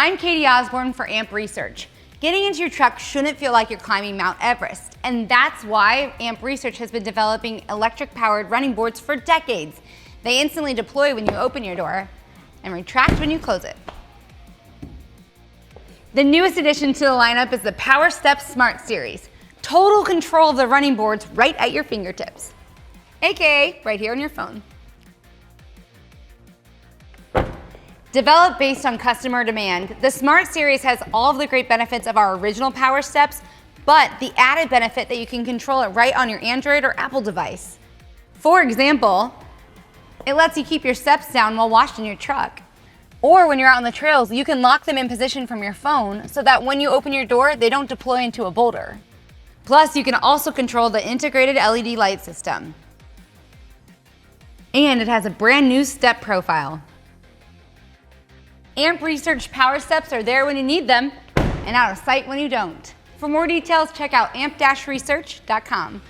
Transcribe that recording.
I'm Katie Osborne for AMP Research. Getting into your truck shouldn't feel like you're climbing Mount Everest, and that's why AMP Research has been developing electric-powered running boards for decades. They instantly deploy when you open your door and retract when you close it. The newest addition to the lineup is the PowerStep Smart Series. Total control of the running boards right at your fingertips, aka right here on your phone. Developed based on customer demand, the Smart Series has all of the great benefits of our original PowerSteps, but the added benefit that you can control it right on your Android or Apple device. For example, it lets you keep your steps down while washing your truck. Or when you're out on the trails, you can lock them in position from your phone so that when you open your door, they don't deploy into a boulder. Plus, you can also control the integrated LED light system. And it has a brand new step profile. AMP Research PowerSteps are there when you need them and out of sight when you don't. For more details, check out amp-research.com.